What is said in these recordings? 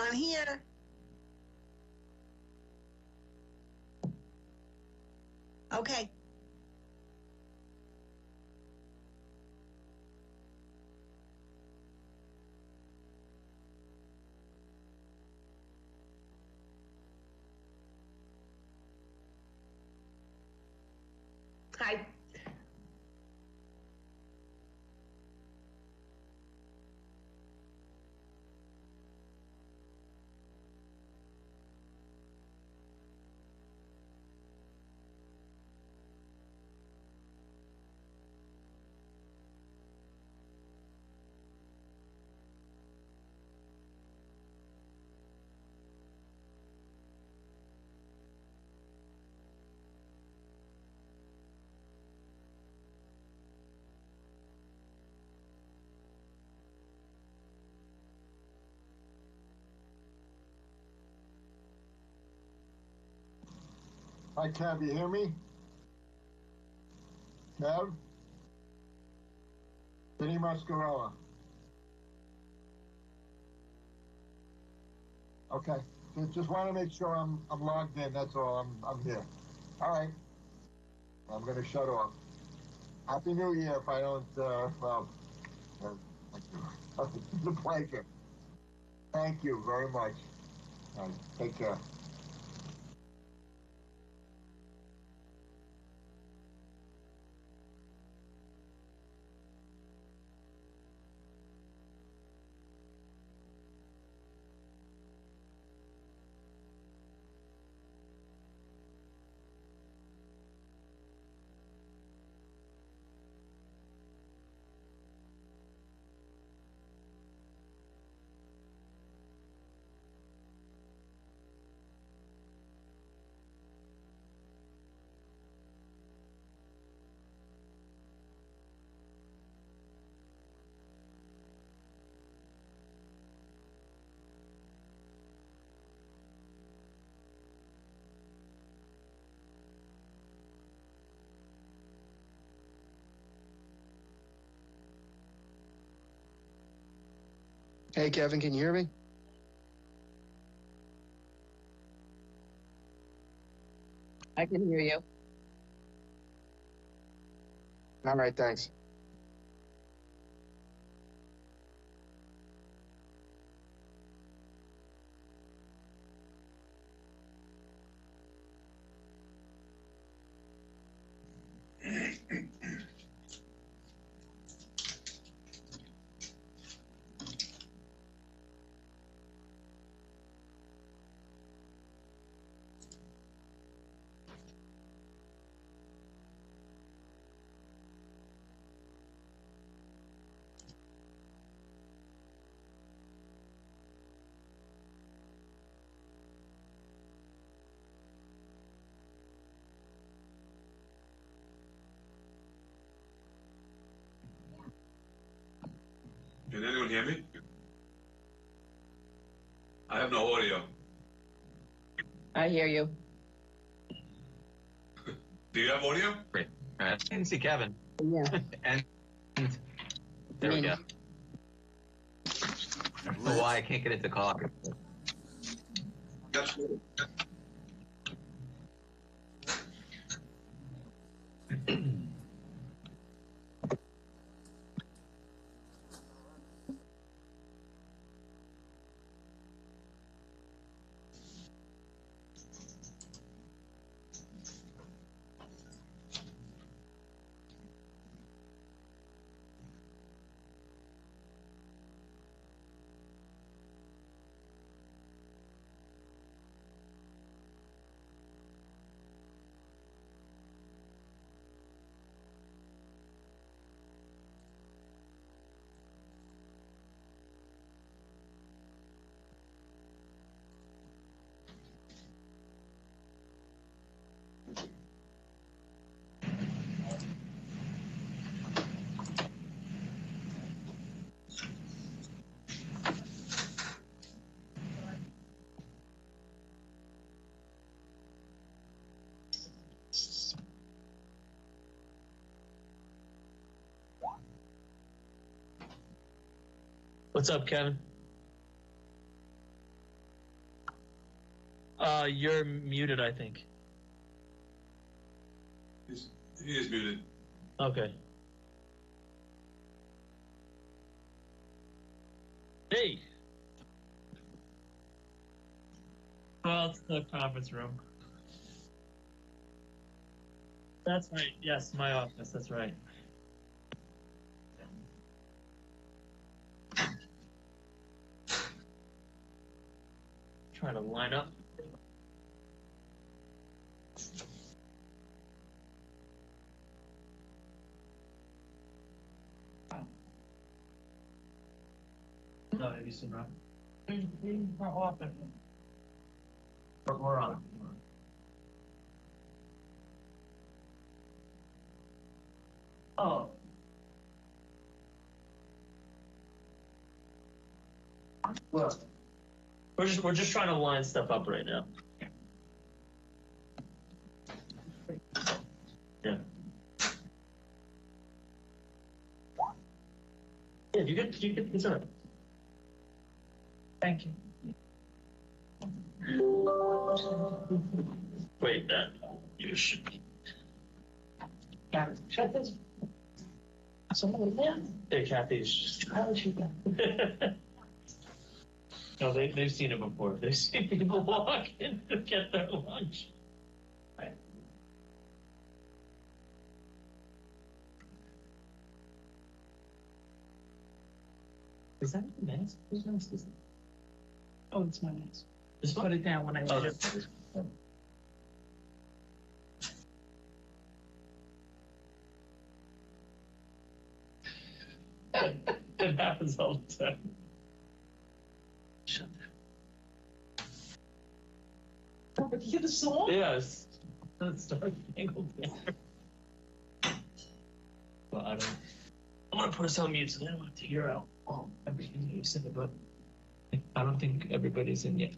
anyone here? Okay. Hi. Hi, Kev, you hear me? Kev? Vinny Mascarella. Okay, just want to make sure I'm logged in, that's all, I'm here. All right, I'm gonna shut off. Happy New Year if I don't, it's a pleasure. Thank you very much. All right, take care. Hey, Kevin, can you hear me? I can hear you. All right, thanks. Can anyone hear me? I have no audio. I hear you. Do you have audio? Great. All right. I didn't see Kevin. Yeah. And there we go. I don't know why I can't get it to call. Absolutely. What's up, Kevin? You're muted, I think. He is muted. Okay. Hey. Well, it's the conference room. That's right. Yes, my office. That's right. Trying to line up. No, have you seen Rob? Not often. We're on. Oh. Well, we're just trying to line stuff up right now. Yeah. Yeah, you get it's all right. Thank you. Wait, you should. Shut this. Hey, Kathy's just. How is she? No, they've seen it before. They've seen people walk in to get their lunch. Right. Is that a mask? Whose mask is that? Oh, it's my mask. Just put it down when I get it. It happens all the time. Shut up. But you hear the song? Yes. Let's start angled there. Well, I don't. I'm gonna put us on mute so they don't have to hear out everything that you said, but I don't think everybody's in yet.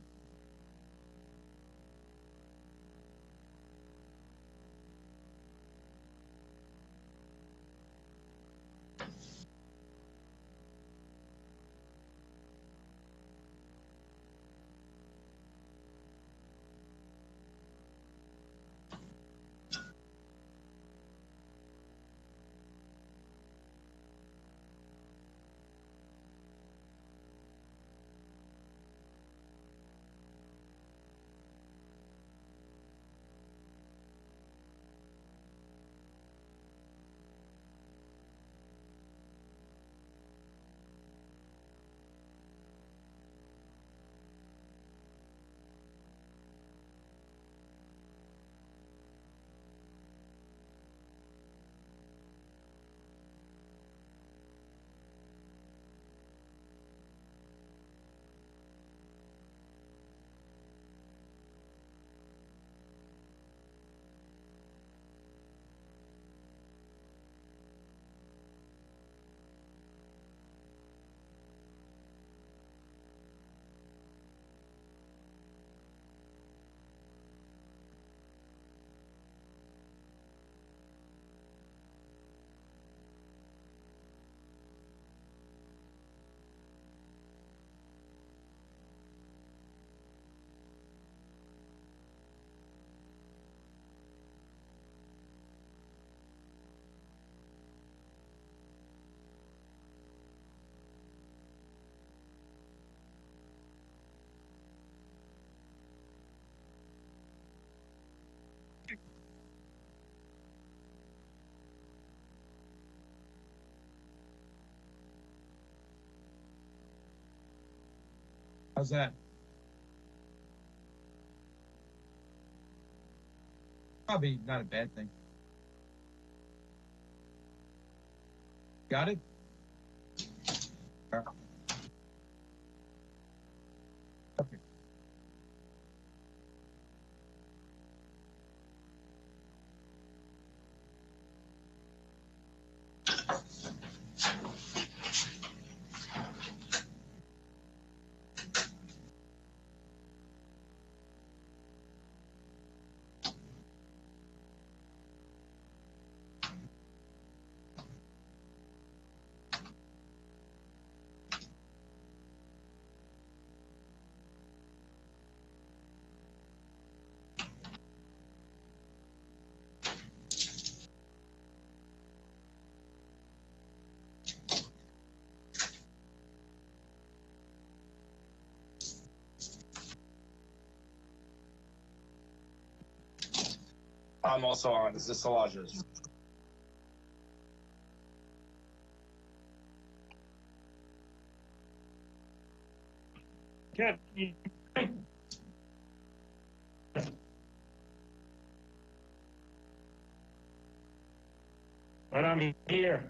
How's that? Probably not a bad thing. Got it? Okay. I'm also on. This is Salajas. Captain, but I'm here.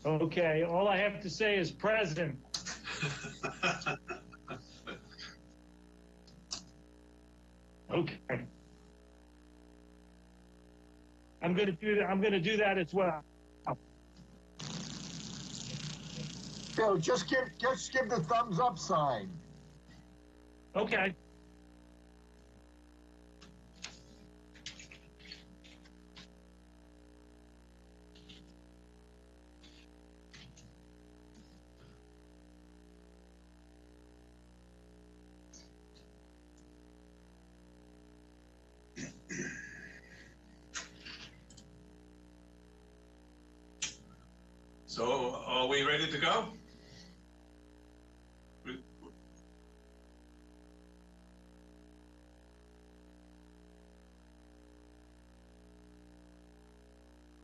Okay, all I have to say is present. Okay. I'm gonna do that as well. Bill, just give the thumbs up sign. Okay. So, are we ready to go?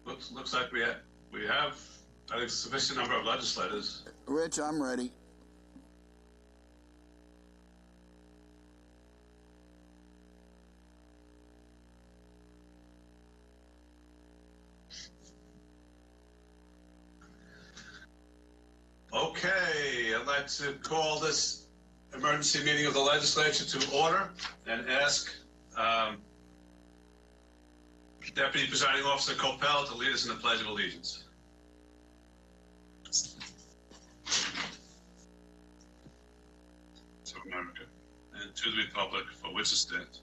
Looks like we have I think, sufficient number of legislators. Rich, I'm ready. Okay, I'd like to call this emergency meeting of the legislature to order and ask Deputy Presiding Officer Coppell to lead us in the Pledge of Allegiance. To America and to the republic for which it stands,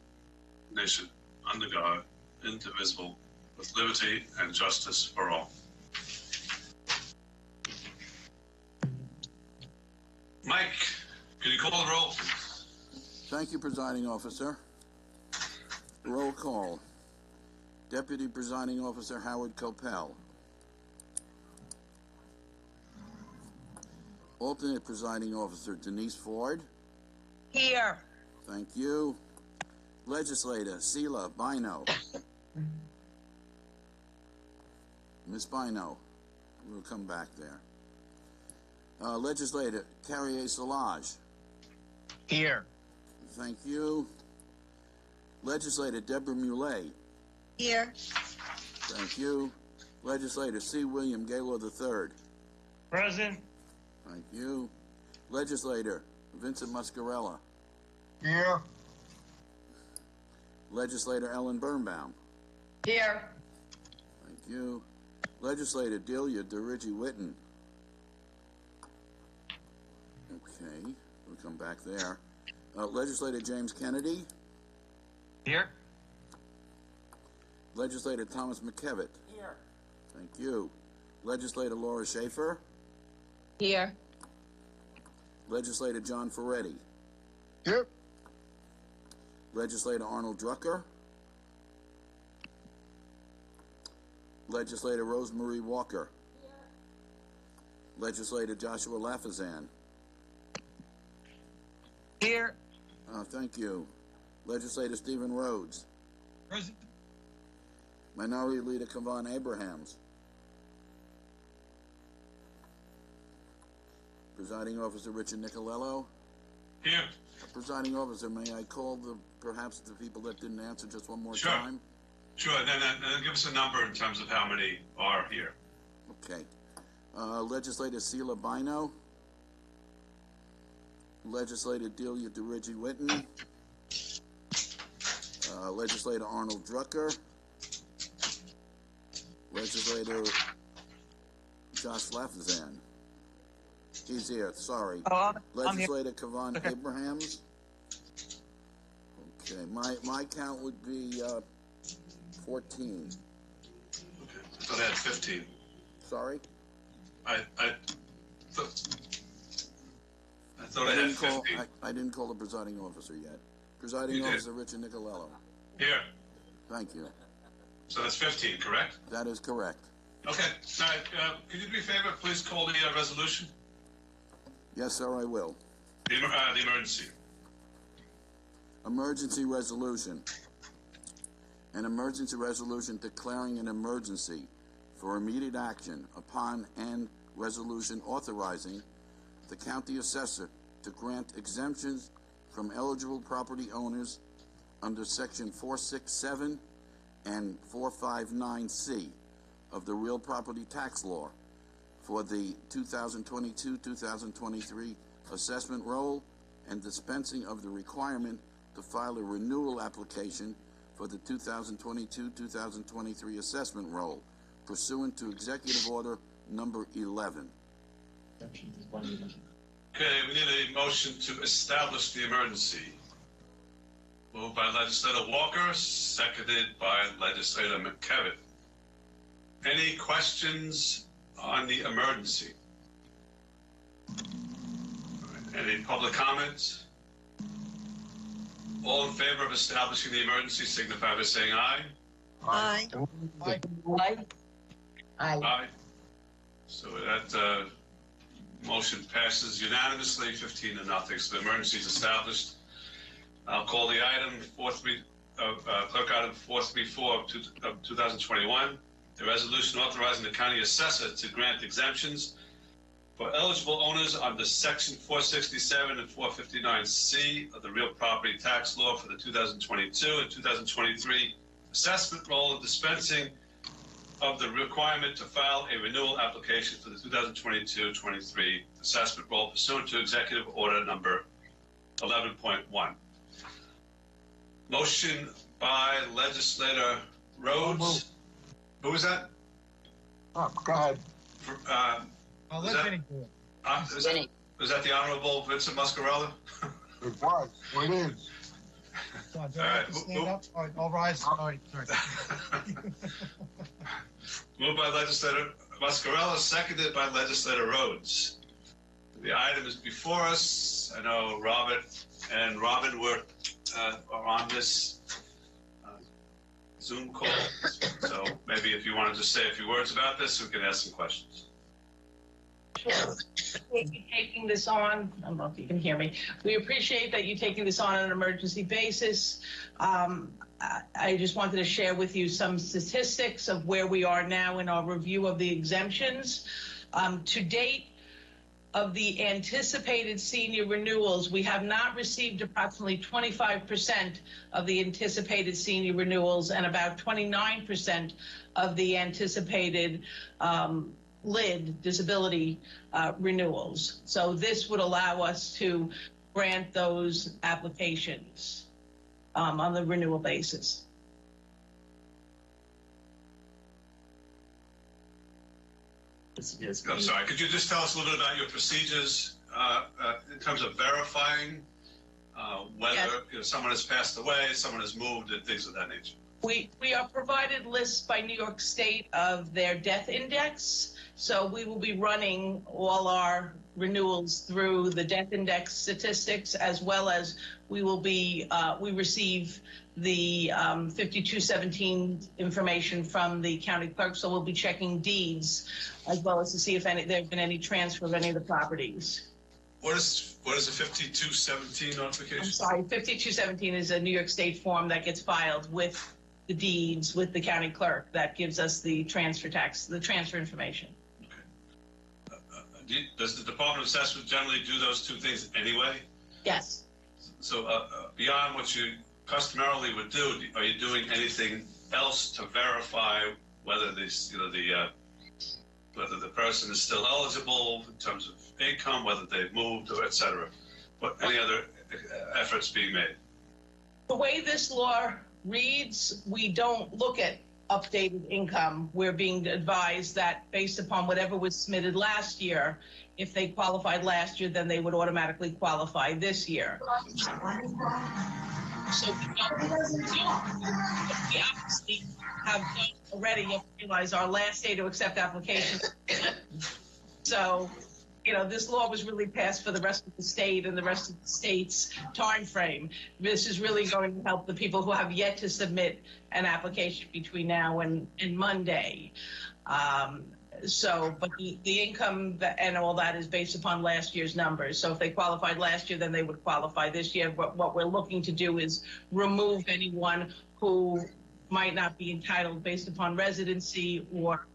nation, under God, indivisible, with liberty and justice for all. Mike, can you call the roll, please? Thank you, Presiding Officer. Roll call. Deputy Presiding Officer Howard Coppell. Alternate Presiding Officer Denise Ford. Here. Thank you. Legislator Sheila Bino. Miss Bino, we'll come back there. Legislator Carrier Solage. Here. Thank you. Legislator Deborah Muley. Here. Thank you. Legislator C. William Gaylord III. Present. Thank you. Legislator Vincent Muscarella. Here. Legislator Ellen Birnbaum. Here. Thank you. Legislator Delia DeRigi Witten. Okay, we'll come back there. Legislator James Kennedy. Here. Legislator Thomas McKevitt. Here. Thank you. Legislator Laura Schaefer. Here. Legislator John Ferretti. Here. Legislator Arnold Drucker. Legislator Rosemarie Walker. Here. Legislator Joshua Lafazan. Here. Thank you. Legislator Stephen Rhodes. Present. Minority Leader Kavan Abrahams. Presiding Officer Richard Nicolello. Here. Presiding Officer, may I call perhaps the people that didn't answer just one more Sure. time? Sure, then give us a number in terms of how many are here. Okay. Legislator Sheila Bino. Legislator Delia DeRigi Witten. Legislator Arnold Drucker. Legislator Josh Lafazan. He's here, sorry. Oh, Legislator Kavan Abrahams. Okay, my count would be 14. Okay. I thought I had 15. Sorry? I thought I had didn't call. 15. I didn't call the presiding officer yet. Presiding You did. officer Richard Nicolello. Here. Thank you. So that's 15, correct? That is correct. Okay. All right. Could you do me a favor? Please call the resolution, Yes, sir, I will. the emergency. Emergency resolution. An emergency resolution declaring an emergency for immediate action upon and resolution authorizing the county assessor to grant exemptions from eligible property owners under section 467 and 459C of the real property tax law for the 2022-2023 assessment roll and dispensing of the requirement to file a renewal application for the 2022-2023 assessment roll pursuant to Executive Order number 11. Okay, we need a motion to establish the emergency. Moved by Legislator Walker, seconded by Legislator McKevitt. Any questions on the emergency? Any public comments? All in favor of establishing the emergency signify by saying aye. Aye. Aye. So that motion passes unanimously, 15-0. So the emergency is established. I'll call the item clerk item 434 of 2021. The resolution authorizing the county assessor to grant exemptions for eligible owners under section 467 and 459C of the real property tax law for the 2022 and 2023 assessment roll and dispensing of the requirement to file a renewal application for the 2022-23 assessment roll pursuant to Executive Order number 11.1. Motion by Legislator Rhodes. Who was that? Oh, go ahead. I'll Was let that- Vinny do it. Was that the Honorable Vincent Muscarella? It was. It is. So, do All I right, have to stand up? All right, all rise. All right, sorry. Moved by Legislator Muscarella, seconded by Legislator Rhodes. The item is before us. I know Robert and Robin are on this Zoom call. So maybe if you wanted to say a few words about this, we can ask some questions. Taking this on, I don't know if you can hear me. We appreciate that you taking this on an emergency basis. I just wanted to share with you some statistics of where we are now in our review of the exemptions. To date, of the anticipated senior renewals, we have not received approximately 25% of the anticipated senior renewals and about 29% of the anticipated LID, disability renewals. So this would allow us to grant those applications on the renewal basis. I'm sorry, could you just tell us a little bit about your procedures in terms of verifying whether someone has passed away, someone has moved, and things of that nature? We are provided lists by New York State of their death index. So we will be running all our renewals through the death index statistics, as well as we will be, we receive the 5217 information from the county clerk. So we'll be checking deeds as well as to see if there have been any transfer of any of the properties. What is the 5217 notification? I'm sorry, 5217 is a New York State form that gets filed with the deeds with the county clerk that gives us the transfer tax, the transfer information. Okay. Does the Department of Assessment generally do those two things anyway? Yes. So beyond what you customarily would do, are you doing anything else to verify whether this, whether the person is still eligible in terms of income, whether they've moved, or et cetera? What any other efforts being made? The way this law reads, we don't look at updated income. We're being advised that based upon whatever was submitted last year, if they qualified last year, then they would automatically qualify this year. So we obviously have done already, you realize our last day to accept applications. So, this law was really passed for the rest of the state and the rest of the state's time frame. This is really going to help the people who have yet to submit an application between now and Monday. So, but the income and all that is based upon last year's numbers. So if they qualified last year, then they would qualify this year. But what we're looking to do is remove anyone who might not be entitled based upon residency or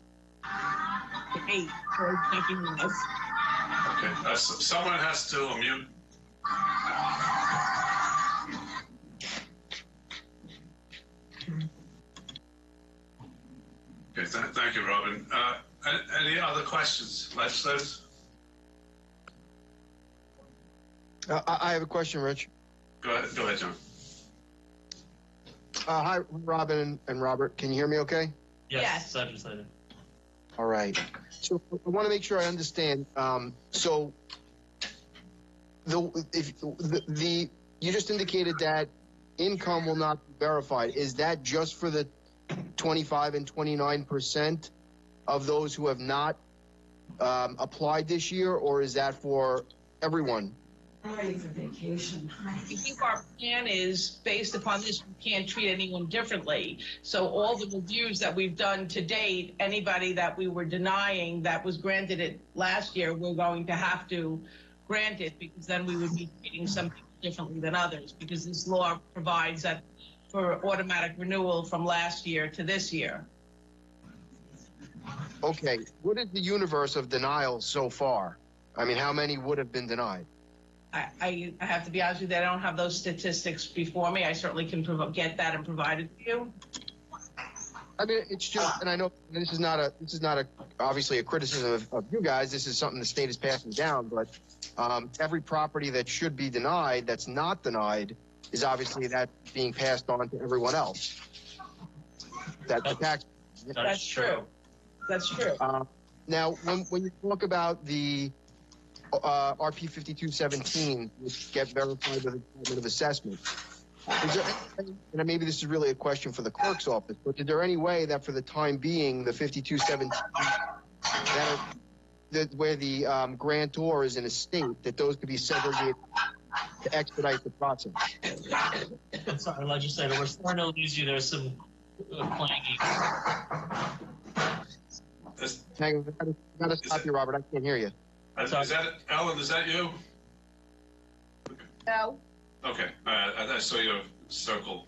age or drinking laws. Okay, someone has to unmute. Okay, thank you, Robin. Any other questions, legislators? I have a question, Rich. Go ahead, John. Hi, Robin and Robert. Can you hear me okay? Yes. Legislator. All right. So I want to make sure I understand. So you just indicated that income will not be verified. Is that just for the 25 and 29% of those who have not applied this year, or is that for everyone? Ready for vacation. I think our plan is based upon this. We can't treat anyone differently. So all the reviews that we've done to date, anybody that we were denying that was granted it last year, we're going to have to grant it, because then we would be treating some people differently than others, because this law provides that for automatic renewal from last year to this year. Okay. What is the universe of denials so far? I mean, how many would have been denied? I have to be honest with you, I don't have those statistics before me. I certainly can get that and provide it to you. I mean, it's just, and I know this is not obviously a criticism of you guys. This is something the state is passing down, but every property that should be denied, that's not denied, is obviously that being passed on to everyone else. That's the tax. That's true. That's true. Now, when you talk about the RP 5217, which get verified by the Department of Assessment, is there anything, and maybe this is really a question for the clerk's office, but is there any way that for the time being, the 5217, where the grantor is in a state, that those could be segregated to expedite the process? I'm sorry, legislator. We're starting to lose you. There's some clanging. Hang on, I gotta stop you, Robert. I can't hear you. Is that Ellen? Is that you? No. Okay. I saw your circle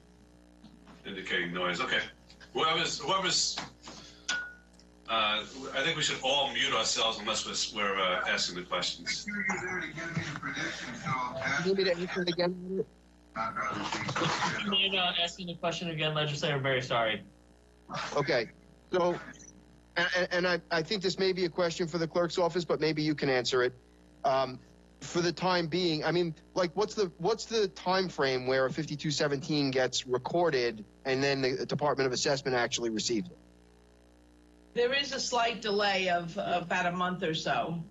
indicating noise. Okay. Whoever's. I think we should all mute ourselves unless we're asking the questions. Can you need me to answer it again? You mind asking the question again, legislator? I'm very sorry. Okay. So, and I think this may be a question for the clerk's office, but maybe you can answer it. For the time being, I mean, like, what's the time frame where a 5217 gets recorded and then the Department of Assessment actually receives it? There is a slight delay of about a month or so.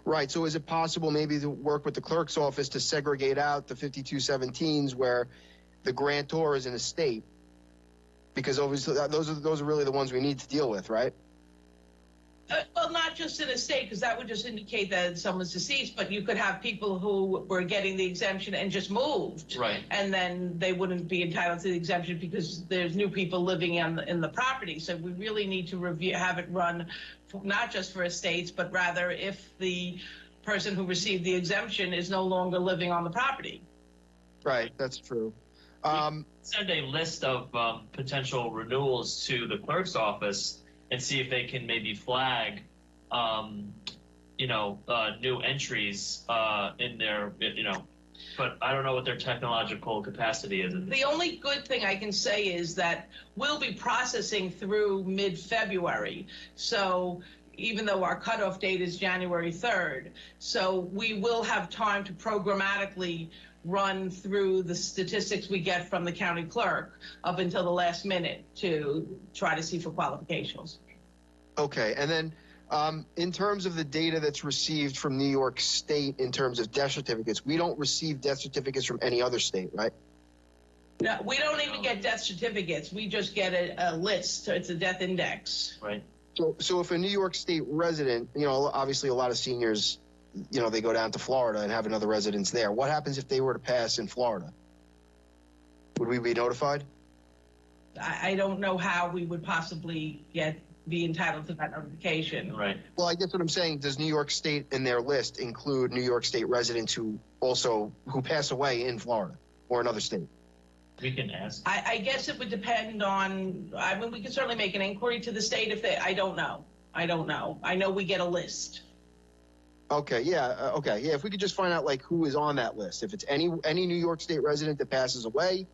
Right. So is it possible maybe to work with the clerk's office to segregate out the 5217s where the grantor is in a state? Because obviously those are really the ones we need to deal with, right? Well, not just in a state, because that would just indicate that someone's deceased, but you could have people who were getting the exemption and just moved. Right. And then they wouldn't be entitled to the exemption because there's new people living in the property. So we really need to have it run not just for estates, but rather if the person who received the exemption is no longer living on the property. Right, that's true. Send a list of potential renewals to the clerk's office and see if they can maybe flag, new entries in their, but I don't know what their technological capacity is. The only good thing I can say is that we'll be processing through mid-February. So even though our cutoff date is January 3rd, so we will have time to programmatically run through the statistics we get from the county clerk up until the last minute to try to see for qualifications. Okay, and then in terms of the data that's received from New York State in terms of death certificates, we don't receive death certificates from any other state, right? No, we don't even get death certificates. We just get a list. It's a death index. Right. So if a New York State resident, obviously a lot of seniors, they go down to Florida and have another residence there. What happens if they were to pass in Florida? Would we be notified? I don't know how we would possibly get be entitled to that notification. Right. Well, I guess what I'm saying, does New York State in their list include New York State residents who pass away in Florida or another state? We can ask. I guess it would depend on, I mean, we can certainly make an inquiry to the state if they, I don't know. I know we get a list. Okay, yeah, okay, yeah. If we could just find out like who is on that list, if it's any New York State resident that passes away,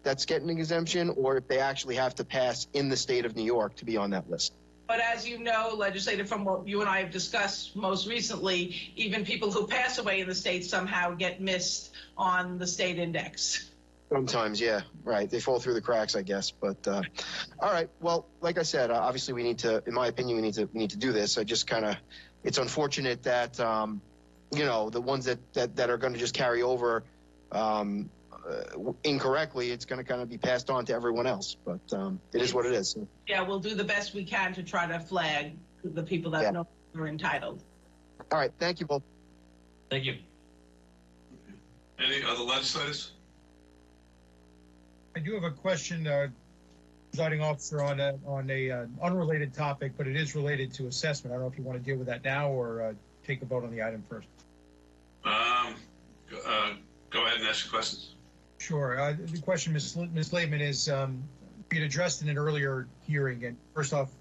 that's getting an exemption, or if they actually have to pass in the state of New York to be on that list. But as you know, legislative, from what you and I have discussed most recently, even people who pass away in the state somehow get missed on the state index. Sometimes, yeah, right. They fall through the cracks, I guess. But all right. Well, like I said, obviously we need to, in my opinion, we need to do this. I just kind of, it's unfortunate that you know, the ones that are going to just carry over incorrectly, it's going to kind of be passed on to everyone else. But it is what it is. Yeah, we'll do the best we can to try to flag the people that know are entitled. All right. Thank you both. Thank you. Any other legislators? I do have a question, presiding officer, on a unrelated topic, but it is related to assessment. I don't know if you want to deal with that now or take a vote on the item first. Go ahead and ask your questions. Sure. The question, Ms. Laidman, is we had addressed in an earlier hearing, and first off,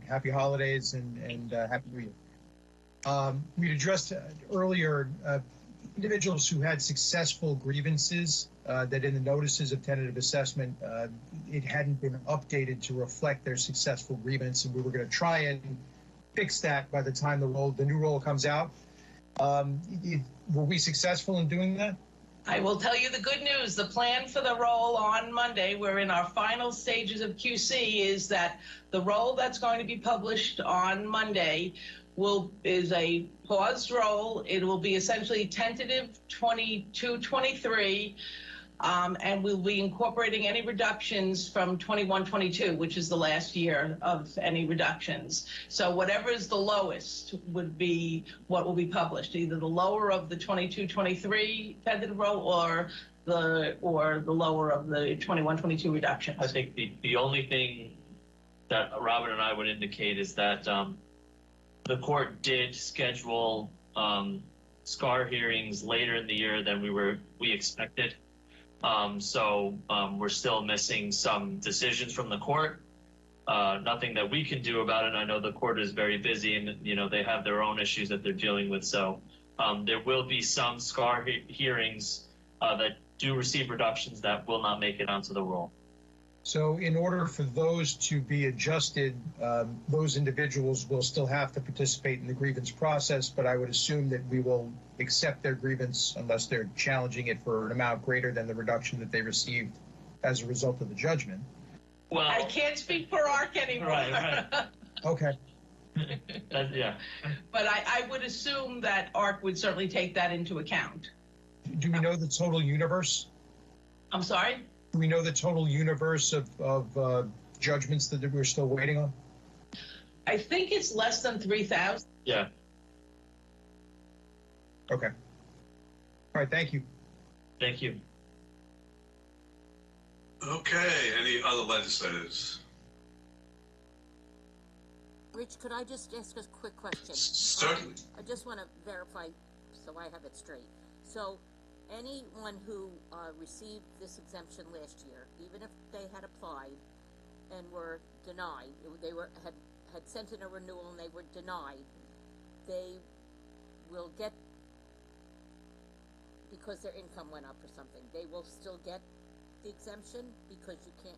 happy holidays and happy New Year. We had addressed earlier individuals who had successful grievances that in the notices of tentative assessment, it hadn't been updated to reflect their successful grievance, and we were going to try and fix that by the time the new roll comes out. Were we successful in doing that? I will tell you the good news. The plan for the roll on Monday, we're in our final stages of QC, is that the roll that's going to be published on Monday is a paused roll. It will be essentially tentative 22-23, and we'll be incorporating any reductions from 21-22, which is the last year of any reductions. So whatever is the lowest would be what will be published, either the lower of the 22-23 tentative roll or the lower of the 21-22 reductions. I think the only thing that Robin and I would indicate is that the court did schedule SCAR hearings later in the year than we expected. So we're still missing some decisions from the court. Nothing that we can do about it. I know the court is very busy, and you know they have their own issues that they're dealing with. So there will be some SCAR hearings that do receive reductions that will not make it onto the roll. So in order for those to be adjusted, those individuals will still have to participate in the grievance process, but I would assume that we will accept their grievance unless they're challenging it for an amount greater than the reduction that they received as a result of the judgment. Well, I can't speak for ARC anymore. Right. Okay. Yeah. But I would assume that ARC would certainly take that into account. Do we know the total universe? I'm sorry? Do we know the total universe of judgments that we're still waiting on? I think it's less than 3,000. Yeah. Okay. All right, thank you. Thank you. Okay, any other legislators? Rich, could I just ask a quick question? Certainly. I just want to verify so I have it straight. So anyone who received this exemption last year, even if they had applied and were denied, they had sent in a renewal and they were denied, they will get, because their income went up or something, they will still get the exemption because you can't,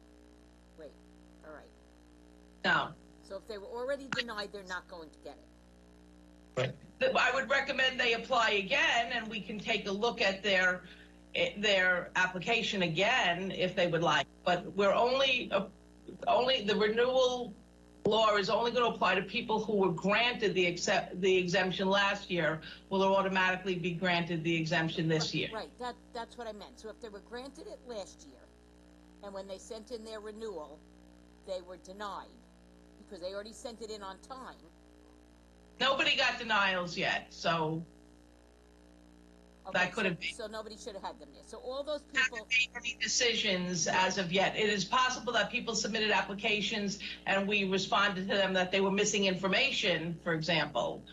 wait, all right. No. So if they were already denied, they're not going to get it. I would recommend they apply again, and we can take a look at their application again if they would like. But we're only the renewal law is only going to apply to people who were granted the exemption last year. Will automatically be granted the exemption this year. Right. That's what I meant. So if they were granted it last year, and when they sent in their renewal, they were denied because they already sent it in on time. Nobody got denials yet, so. that couldn't be. So nobody should have had them there. So all those people Haven't made any decisions as of yet. It is possible that people submitted applications and we responded to them that they were missing information, for example,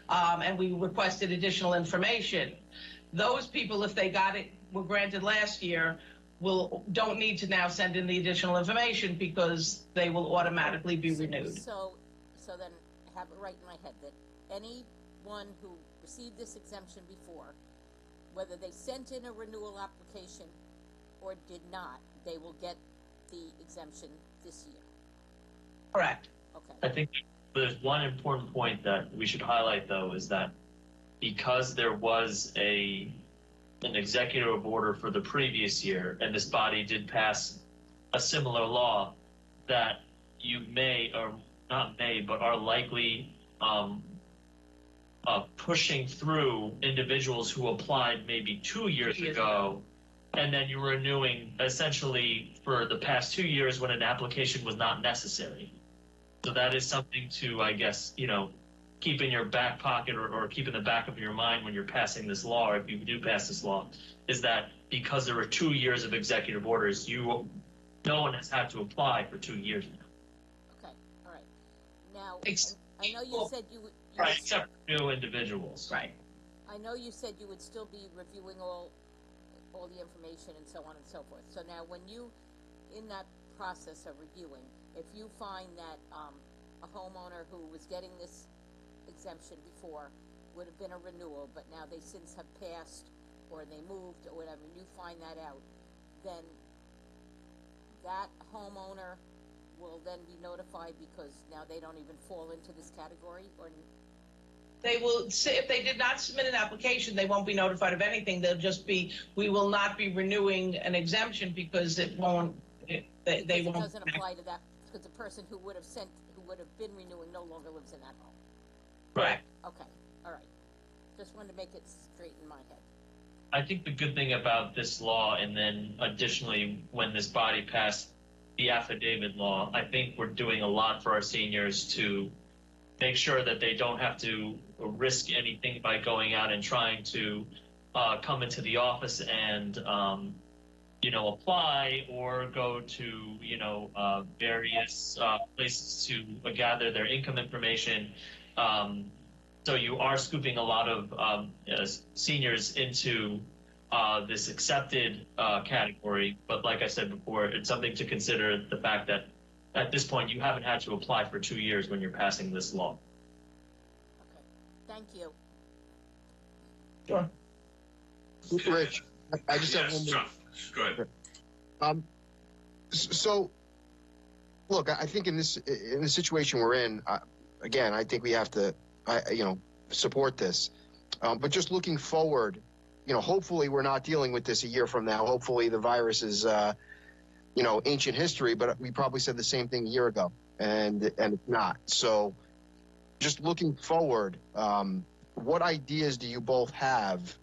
and we requested additional information. Those people, if they got it, were granted last year, don't need to now send in the additional information because they will automatically be renewed. So then have it right in my head that anyone who received this exemption before, whether they sent in a renewal application or did not, they will get the exemption this year. Correct. Okay. I think there's one important point that we should highlight, though, is that because there was an executive order for the previous year, and this body did pass a similar law, that you may, or not may, but are likely pushing through individuals who applied maybe 2 years ago, and then you're renewing essentially for the past 2 years when an application was not necessary. So that is something to, I guess, keep in your back pocket or keep in the back of your mind when you're passing this law, or if you do pass this law, is that because there were 2 years of executive orders, no one has had to apply for 2 years now. Okay, all right. Now, I know you said you would... Right, except for new individuals. Right. I know you said you would still be reviewing all the information and so on and so forth. So now when you, in that process of reviewing, if you find that a homeowner who was getting this exemption before would have been a renewal, but now they since have passed or they moved or whatever, and you find that out, then that homeowner will then be notified because now they don't even fall into this category? Or They will say, if they did not submit an application, they won't be notified of anything. They'll just be, we will not be renewing an exemption because it won't, they won't. It doesn't apply to that, because the person who would have been renewing no longer lives in that home. Correct. Okay, all right. Just wanted to make it straight in my head. I think the good thing about this law, and then additionally when this body passed the affidavit law, I think we're doing a lot for our seniors to make sure that they don't have to risk anything by going out and trying to come into the office and apply or go to various places to gather their income information. So you are scooping a lot of seniors into this accepted category. But like I said before, it's something to consider, the fact that at this point you haven't had to apply for 2 years when you're passing this law. Okay, thank you. Sure. Rich, I just have one more. Go ahead. So, look, I think in the situation we're in, again, I think we have to, support this. But just looking forward, hopefully we're not dealing with this a year from now. Hopefully the virus is, ancient history, but we probably said the same thing a year ago, and it's not. So, just looking forward, what ideas do you both have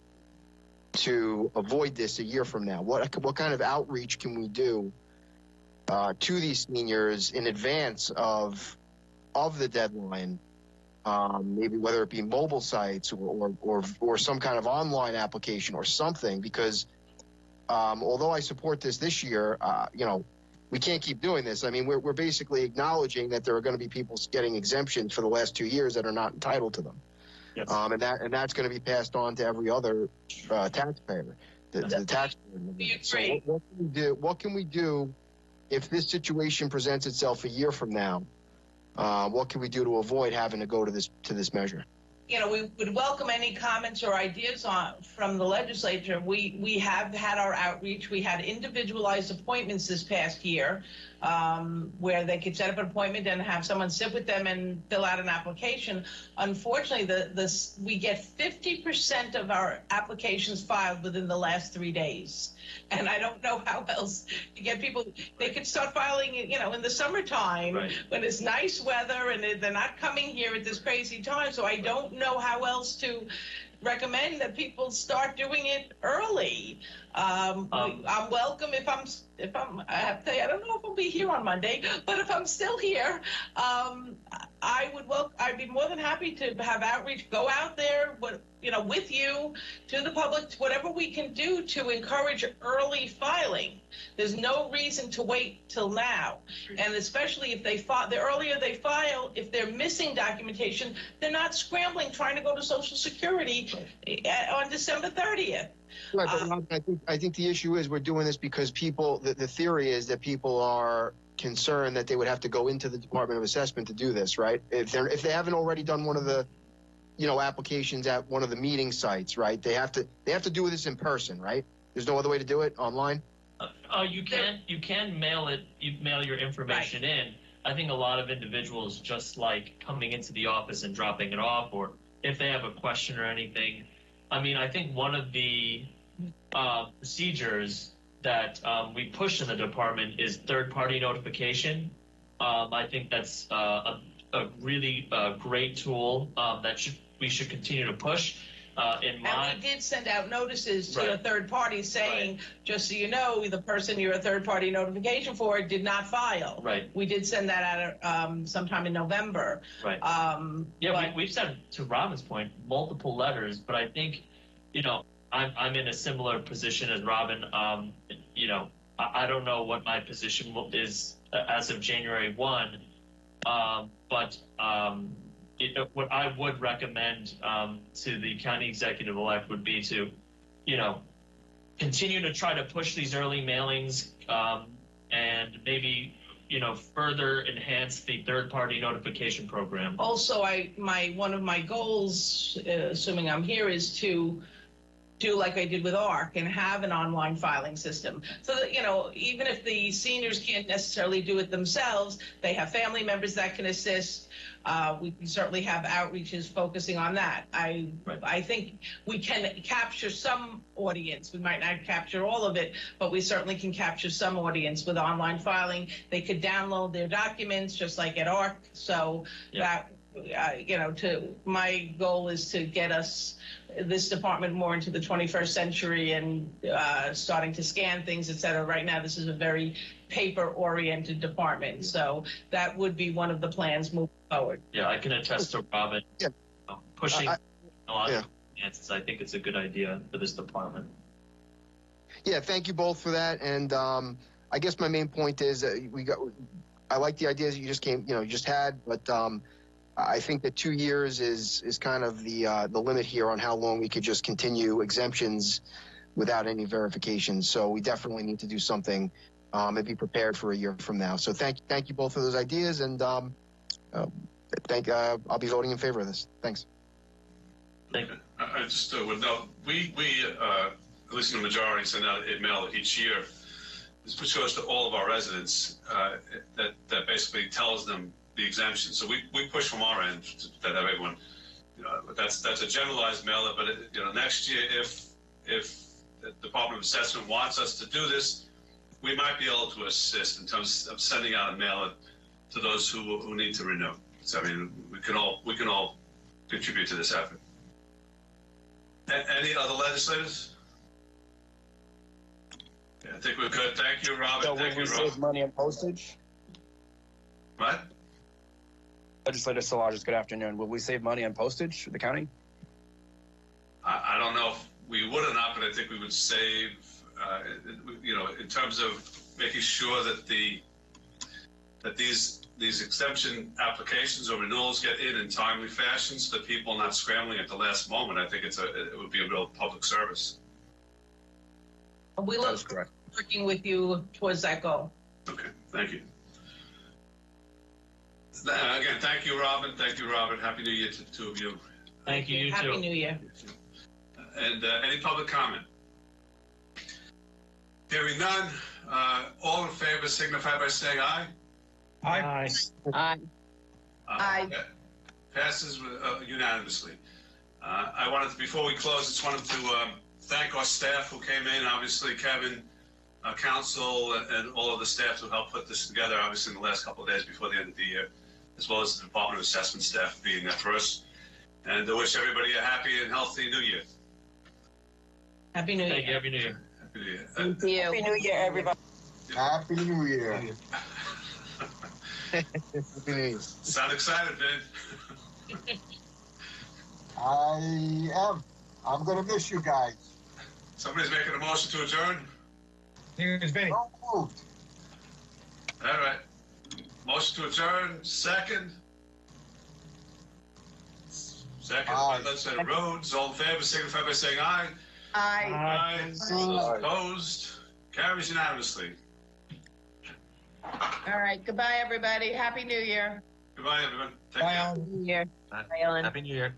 to avoid this a year from now? What kind of outreach can we do to these seniors in advance of the deadline? Maybe whether it be mobile sites or some kind of online application or something, because although I support this year, we can't keep doing this. I mean, we're basically acknowledging that there are going to be people getting exemptions for the last 2 years that are not entitled to them. Yes. And that's going to be passed on to every other taxpayer. The taxpayer. So what can we do if this situation presents itself a year from now? What can we do to avoid having to go to this measure? We would welcome any comments or ideas from the legislature. We have had our outreach. We had individualized appointments this past year where they could set up an appointment and have someone sit with them and fill out an application. Unfortunately, we get 50% of our applications filed within the last 3 days. And I don't know how else to get people. They could start filing, in the summertime, right, when it's nice weather and they're not coming here at this crazy time. So I don't know how else to recommend that people start doing it early. I'm welcome if I'm. I have to tell you, I don't know if I'll be here on Monday, but if I'm still here, I'd be more than happy to have outreach. Go out there, with you, to the public, whatever we can do to encourage early filing. There's no reason to wait till now. And especially if the earlier they file, if they're missing documentation, they're not scrambling trying to go to Social Security on December 30th. Right, but Rob, I think the issue is we're doing this because people, the theory is that people are concerned that they would have to go into the Department of Assessment to do this, right? If they haven't already done one of the, applications at one of the meeting sites, right? They have to do this in person, right? There's no other way to do it online? You can mail it, you mail your information in. I think a lot of individuals just like coming into the office and dropping it off, or if they have a question or anything. I mean, I think one of the procedures that we push in the department is third-party notification. I think that's a really great tool that we should continue to push. And we did send out notices to a third party saying, just so you know, the person you're a third party notification for did not file. Right. We did send that out sometime in November. Right. We've sent, to Robin's point, multiple letters, but I think, I'm in a similar position as Robin. I don't know what my position is as of January 1, but what I would recommend to the county executive-elect would be to, continue to try to push these early mailings and maybe, further enhance the third-party notification program. Also, one of my goals, assuming I'm here, is to do like I did with ARC and have an online filing system so that, even if the seniors can't necessarily do it themselves, they have family members that can assist. We can certainly have outreaches focusing on that. I think we can capture some audience. We might not capture all of it, but we certainly can capture some audience with online filing. They could download their documents just like at ARC. So that, my goal is to get this department more into the 21st century and starting to scan things, et cetera. Right now, this is a very paper-oriented department. So that would be one of the plans moving forward. Yeah, I can attest to Robin pushing a lot of finances. I think it's a good idea for this department. Yeah, thank you both for that. And I guess my main point is I like the ideas that you just had, but I think that 2 years is kind of the limit here on how long we could just continue exemptions without any verification. So we definitely need to do something and be prepared for a year from now. So thank you both for those ideas, and I'll be voting in favor of this. Thanks. Thank you. I just would note, we at least in the majority, send out a mail each year. This shows to all of our residents that basically tells them the exemption. So we push from our end that everyone, that's a generalized mailer. But next year, if the Department of Assessment wants us to do this, we might be able to assist in terms of sending out a mailer to those who need to renew. So I mean, we can all contribute to this effort. Any other legislators? Yeah, I think we're good. Thank you, Robin. So will we save money on postage? What? Legislator Szilagyi, good afternoon. Will we save money on postage for the county? I don't know if we would or not, but I think we would save, in terms of making sure that these exemption applications or renewals get in timely fashion, so that people are not scrambling at the last moment. I think it would be a real public service. We look forward to working with you towards that goal. Okay, thank you. Again, thank you, Robin. Thank you, Robert. Happy New Year to the two of you. Thank you. Happy New Year. And any public comment? Hearing none, all in favor signify by saying aye. Aye. Aye. Aye. Passes unanimously. Before we close, just wanted to thank our staff who came in, obviously Kevin, council, and all of the staff who helped put this together, obviously in the last couple of days before the end of the year, as well as the Department of Assessment staff being there for us. And I wish everybody a happy and healthy New Year. Happy New Year. Thank you. Happy New Year. Happy New Year. Thank you. Happy New Year, everybody. Happy New Year. Happy New Year. Sound excited, man? I am. I'm gonna miss you guys. Somebody's making a motion to adjourn? Here's Vinny. So moved. All right. Motion to adjourn, second. Second, by legislator Rhodes. All in favor, signify by saying aye. Aye. Aye. Those opposed? Carries unanimously. All right. Goodbye, everybody. Happy New Year. Goodbye, everyone. Take Bye, care. Alan. New Year. Bye, Ellen. Happy New Year.